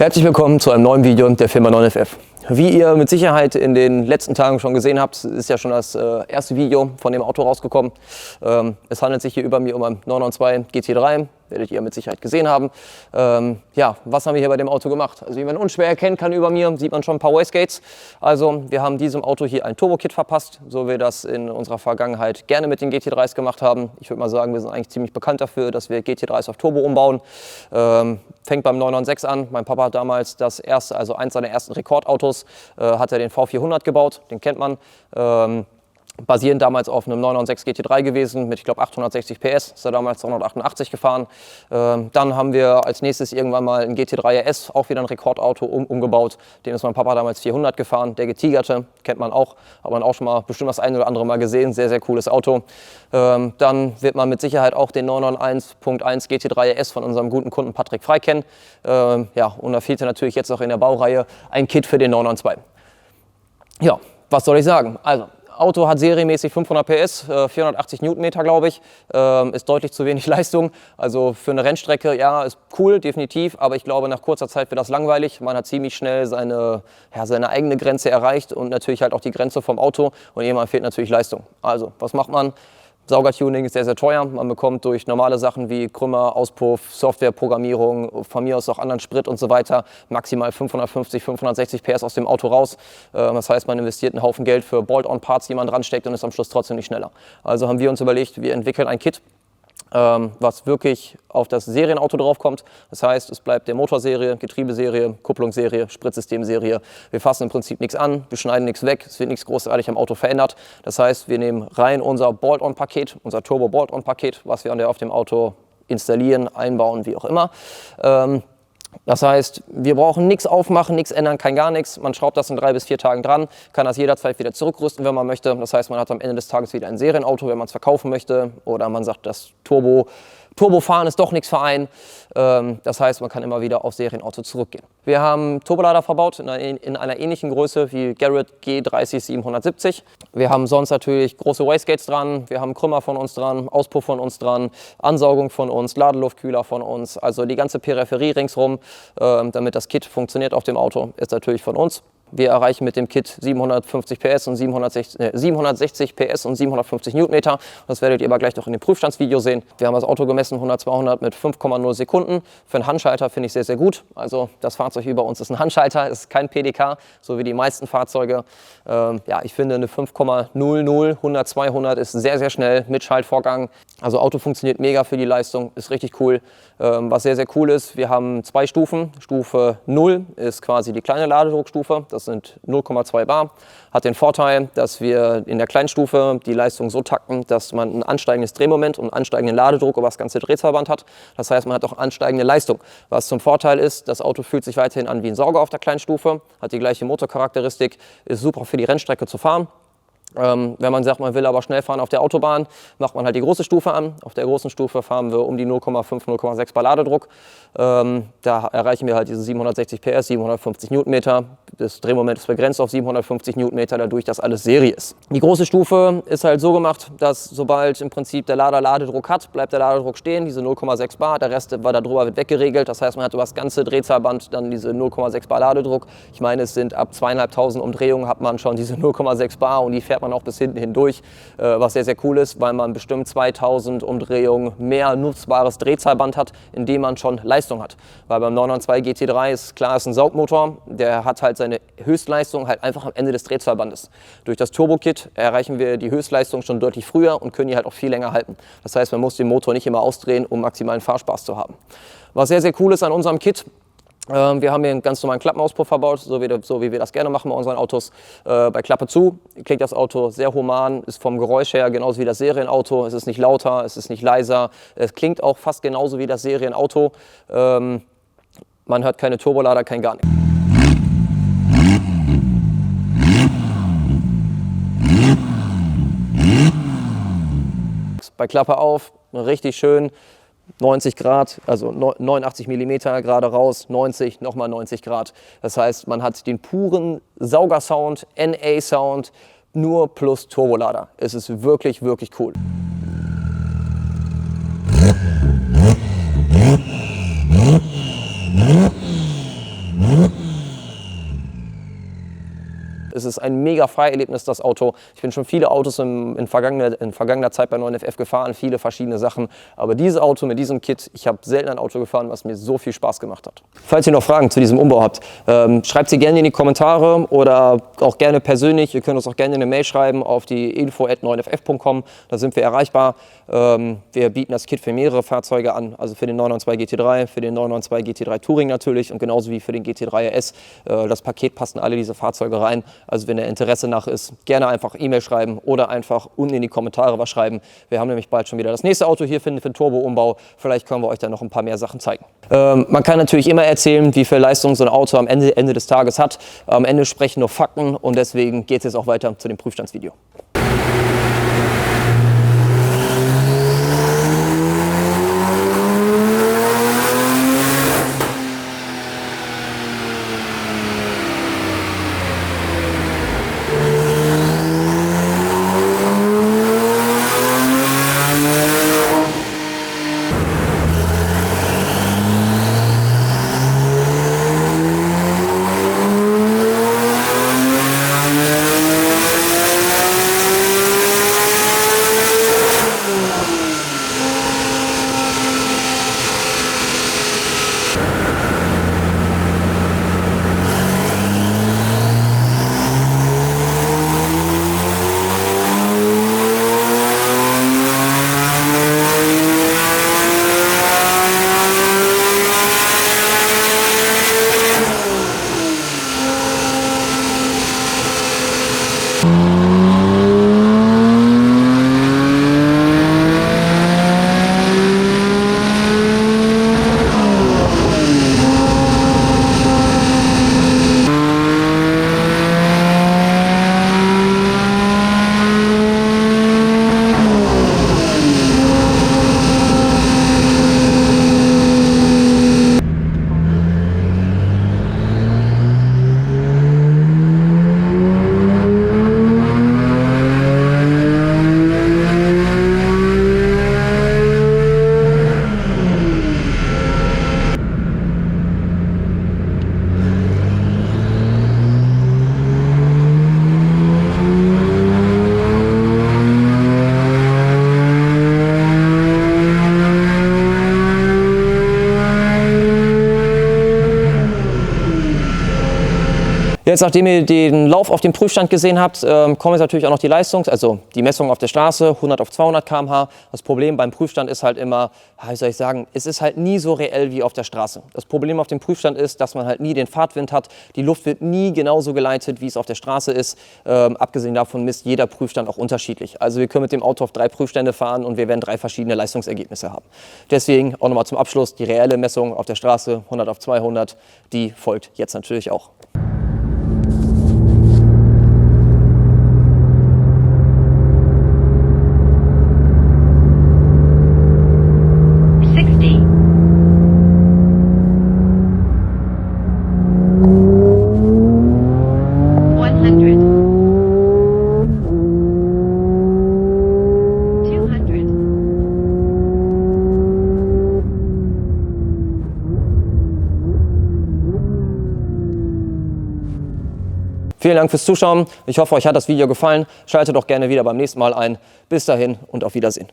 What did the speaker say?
Herzlich willkommen zu einem neuen Video der Firma 9FF. Wie ihr mit Sicherheit in den letzten Tagen schon gesehen habt, ist ja schon das erste Video von dem Auto rausgekommen. Es handelt sich hier über mir um einen 992 GT3, werdet ihr mit Sicherheit gesehen haben. Ja, was haben wir hier bei dem Auto gemacht? Also wie man unschwer erkennen kann über mir, sieht man schon ein paar Wastegates. Also wir haben diesem Auto hier ein Turbo-Kit verpasst, so wie wir das in unserer Vergangenheit gerne mit den GT3s gemacht haben. Ich würde mal sagen, wir sind eigentlich ziemlich bekannt dafür, dass wir GT3s auf Turbo umbauen. Fängt beim 996 an. Mein Papa hat damals eins seiner ersten Rekordautos, hat er den V400 gebaut, den kennt man. Basierend damals auf einem 996 GT3 gewesen mit, ich glaube, 860 PS, ist er damals 288 gefahren. Dann haben wir als nächstes irgendwann mal ein GT3 RS, auch wieder ein Rekordauto, umgebaut. Den ist mein Papa damals 400 gefahren, der Getigerte, kennt man auch, hat man auch schon mal bestimmt das eine oder andere Mal gesehen, sehr, sehr cooles Auto. Dann wird man mit Sicherheit auch den 991.1 GT3 RS von unserem guten Kunden Patrick Frey kennen. Ja, und da fehlte natürlich jetzt noch in der Baureihe ein Kit für den 992. Ja, was soll ich sagen? Also, Auto hat serienmäßig 500 PS, 480 Newtonmeter, glaube ich, ist deutlich zu wenig Leistung. Also für eine Rennstrecke, ja, ist cool, definitiv, aber ich glaube, nach kurzer Zeit wird das langweilig. Man hat ziemlich schnell seine eigene Grenze erreicht und natürlich halt auch die Grenze vom Auto und irgendwann fehlt natürlich Leistung. Also, was macht man? Saugertuning ist sehr, sehr teuer. Man bekommt durch normale Sachen wie Krümmer, Auspuff, Softwareprogrammierung, von mir aus auch anderen Sprit und so weiter, maximal 550, 560 PS aus dem Auto raus. Das heißt, man investiert einen Haufen Geld für Bolt-on-Parts, die man dran steckt und ist am Schluss trotzdem nicht schneller. Also haben wir uns überlegt, wir entwickeln ein Kit, was wirklich auf das Serienauto draufkommt. Das heißt, es bleibt der Motorserie, Getriebeserie, Kupplungsserie, Spritsystemserie. Wir fassen im Prinzip nichts an, wir schneiden nichts weg, es wird nichts großartig am Auto verändert. Das heißt, wir nehmen rein unser Bolt-on-Paket, unser Turbo-Bolt-on-Paket, was wir auf dem Auto installieren, einbauen, wie auch immer. Das heißt, wir brauchen nichts aufmachen, nichts ändern, gar nichts. Man schraubt das in 3 bis 4 Tagen dran, kann das jederzeit wieder zurückrüsten, wenn man möchte. Das heißt, man hat am Ende des Tages wieder ein Serienauto, wenn man es verkaufen möchte. Oder man sagt, das Turbofahren ist doch nichts für einen. Das heißt, man kann immer wieder auf Serienauto zurückgehen. Wir haben Turbolader verbaut in einer ähnlichen Größe wie Garrett G30770. Wir haben sonst natürlich große Wastegates dran, wir haben Krümmer von uns dran, Auspuff von uns dran, Ansaugung von uns, Ladeluftkühler von uns. Also die ganze Peripherie ringsrum, damit das Kit funktioniert auf dem Auto, ist natürlich von uns. Wir erreichen mit dem Kit 750 PS und 760 PS und 750 Newtonmeter. Das werdet ihr aber gleich noch in dem Prüfstandsvideo sehen. Wir haben das Auto gemessen, 100-200 mit 5,0 Sekunden. Für einen Handschalter finde ich sehr, sehr gut. Also das Fahrzeug über uns ist ein Handschalter, ist kein PDK, so wie die meisten Fahrzeuge. Ja, ich finde eine 5,00, 100-200 ist sehr, sehr schnell mit Schaltvorgang. Also Auto funktioniert mega für die Leistung, ist richtig cool. Was sehr, sehr cool ist, wir haben 2 Stufen. Stufe 0 ist quasi die kleine Ladedruckstufe. Das sind 0,2 bar. Hat den Vorteil, dass wir in der kleinen Stufe die Leistung so takten, dass man ein ansteigendes Drehmoment und einen ansteigenden Ladedruck über das ganze Drehzahlband hat. Das heißt, man hat auch ansteigende Leistung. Was zum Vorteil ist, das Auto fühlt sich weiterhin an wie ein Sauger auf der kleinen Stufe, hat die gleiche Motorcharakteristik, ist super für die Rennstrecke zu fahren. Wenn man sagt, man will aber schnell fahren auf der Autobahn, macht man halt die große Stufe an. Auf der großen Stufe fahren wir um die 0,5, 0,6 bar Ladedruck. Da erreichen wir halt diese 760 PS, 750 Newtonmeter. Das Drehmoment ist begrenzt auf 750 Newtonmeter, dadurch, dass alles Serie ist. Die große Stufe ist halt so gemacht, dass sobald im Prinzip der Lader Ladedruck hat, bleibt der Ladedruck stehen, diese 0,6 bar. Der Rest darüber wird weggeregelt. Das heißt, man hat über das ganze Drehzahlband dann diese 0,6 bar Ladedruck. Ich meine, es sind ab 2500 Umdrehungen hat man schon diese 0,6 bar und die fährt man auch bis hinten hindurch, was sehr, sehr cool ist, weil man bestimmt 2000 Umdrehungen mehr nutzbares Drehzahlband hat, indem man schon Leistung hat. Weil beim 992 GT3 ist klar, ist ein Saugmotor, der hat halt seine Höchstleistung halt einfach am Ende des Drehzahlbandes. Durch das Turbo-Kit erreichen wir die Höchstleistung schon deutlich früher und können die halt auch viel länger halten. Das heißt, man muss den Motor nicht immer ausdrehen, um maximalen Fahrspaß zu haben. Was sehr, sehr cool ist an unserem Kit, wir haben hier einen ganz normalen Klappenauspuff verbaut, so wie wir das gerne machen bei unseren Autos. Bei Klappe zu klingt das Auto sehr human, ist vom Geräusch her genauso wie das Serienauto. Es ist nicht lauter, es ist nicht leiser. Es klingt auch fast genauso wie das Serienauto. Man hört keine Turbolader, kein gar nichts. Bei Klappe auf, richtig schön. 90 Grad, also 89 mm gerade raus, 90, nochmal 90 Grad. Das heißt, man hat den puren Saugersound, NA-Sound, nur plus Turbolader. Es ist wirklich, wirklich cool. Es ist ein mega Fahrerlebnis, das Auto. Ich bin schon viele Autos in vergangener Zeit bei 9FF gefahren, viele verschiedene Sachen. Aber dieses Auto mit diesem Kit, ich habe selten ein Auto gefahren, was mir so viel Spaß gemacht hat. Falls ihr noch Fragen zu diesem Umbau habt, schreibt sie gerne in die Kommentare oder auch gerne persönlich. Ihr könnt uns auch gerne eine Mail schreiben auf die info@9ff.com. Da sind wir erreichbar. Wir bieten das Kit für mehrere Fahrzeuge an, also für den 992 GT3, für den 992 GT3 Touring natürlich und genauso wie für den GT3 RS. Das Paket passen alle diese Fahrzeuge rein. Also wenn ihr Interesse nach ist, gerne einfach E-Mail schreiben oder einfach unten in die Kommentare was schreiben. Wir haben nämlich bald schon wieder das nächste Auto hier für den Turbo-Umbau. Vielleicht können wir euch dann noch ein paar mehr Sachen zeigen. Man kann natürlich immer erzählen, wie viel Leistung so ein Auto am Ende des Tages hat. Am Ende sprechen nur Fakten und deswegen geht es jetzt auch weiter zu dem Prüfstandsvideo. Jetzt, nachdem ihr den Lauf auf dem Prüfstand gesehen habt, kommen jetzt natürlich auch noch die also die Messung auf der Straße, 100 auf 200 km/h. Das Problem beim Prüfstand ist halt immer, wie soll ich sagen, es ist halt nie so reell wie auf der Straße. Das Problem auf dem Prüfstand ist, dass man halt nie den Fahrtwind hat. Die Luft wird nie genauso geleitet, wie es auf der Straße ist. Abgesehen davon misst jeder Prüfstand auch unterschiedlich. Also wir können mit dem Auto auf 3 Prüfstände fahren und wir werden 3 verschiedene Leistungsergebnisse haben. Deswegen auch nochmal zum Abschluss die reelle Messung auf der Straße, 100 auf 200, die folgt jetzt natürlich auch. Vielen Dank fürs Zuschauen. Ich hoffe, euch hat das Video gefallen. Schaltet doch gerne wieder beim nächsten Mal ein. Bis dahin und auf Wiedersehen.